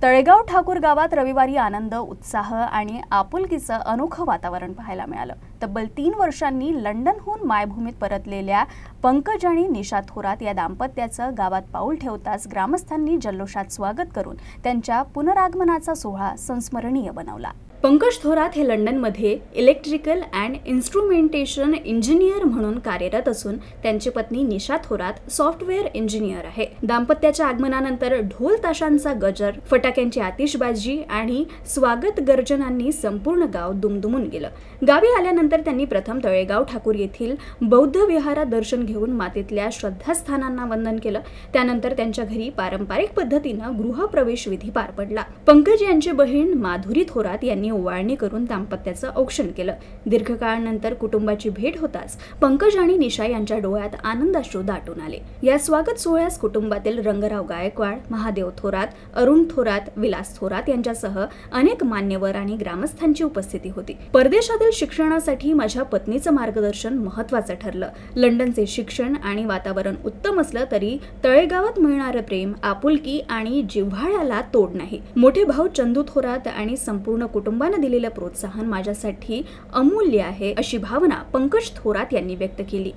तळेगाव ठाकूर गावात रविवारी आनंद, उत्साह आणि आपुलकीचं अनोखं वातावरण पाहायला मिळालं। तब्बल 3 वर्षांनी लंडनहून मायभूमीत परतलेल्या पंकज आणि निशा थोरात या दाम्पत्याचं गावात पाऊल ठेवताच ग्रामस्थांनी जल्लोषात स्वागत करून त्यांच्या पुनरागमनाचा सोहळा संस्मरणीय बनवला। पंकज थोरात हे लंडनमध्ये इलेक्ट्रिकल अँड इन्स्ट्रुमेंटेशन इंजिनियर म्हणून कार्यरत असून त्यांची पत्नी निशा थोरात सॉफ्टवेअर इंजिनियर आहे। दाम्पत्याच्या आगमनानंतर ढोल ताशांचा गजर, फटाक्यांची आतिषबाजी आणि स्वागत गर्जनांनी संपूर्ण गाव दुमदुमून गेलं। गावी आल्यानंतर त्यांनी प्रथम तळेगाव ठाकूर येथील बौद्ध विहारात दर्शन घेऊन मातेतल्या श्रद्धास्थानांना वंदन केलं। त्यानंतर त्यांच्या घरी पारंपरिक पद्धतीनं गृहप्रवेश विधी पार पडला। पंकज यांची बहीण माधुरी थोरात यांनी ओवाळणी करून दाम्पत्याचं औक्षण केलं। दीर्घकाळानंतर कुटुंबाची भेट होताच पंकज आणि निशा यांच्या डोळ्यात आनंदाश्रू दाटून आले। या स्वागत सोहळ्यास कुटुंबातील रंगराव गायकवाड, महादेव थोरात, अरुण थोरात, विलास थोरात यांच्यासह अनेक मान्यवर आणि ग्रामस्थांची उपस्थिती होती। परदेशातील शिक्षणासाठी माझ्या पत्नीचं मार्गदर्शन महत्त्वाचं ठरलं। लंडनचे शिक्षण आणि वातावरण उत्तम असलं तरी तळेगावात मिळणारं प्रेम, आपुलकी आणि जिव्हाळ्याला तोड नाही। मोठे भाऊ चंदू थोरात आणि संपूर्ण कुटुंबाने दिलेलं प्रोत्साहन माझ्यासाठी अमूल्य आहे, अशी भावना पंकज थोरात यांनी व्यक्त केली।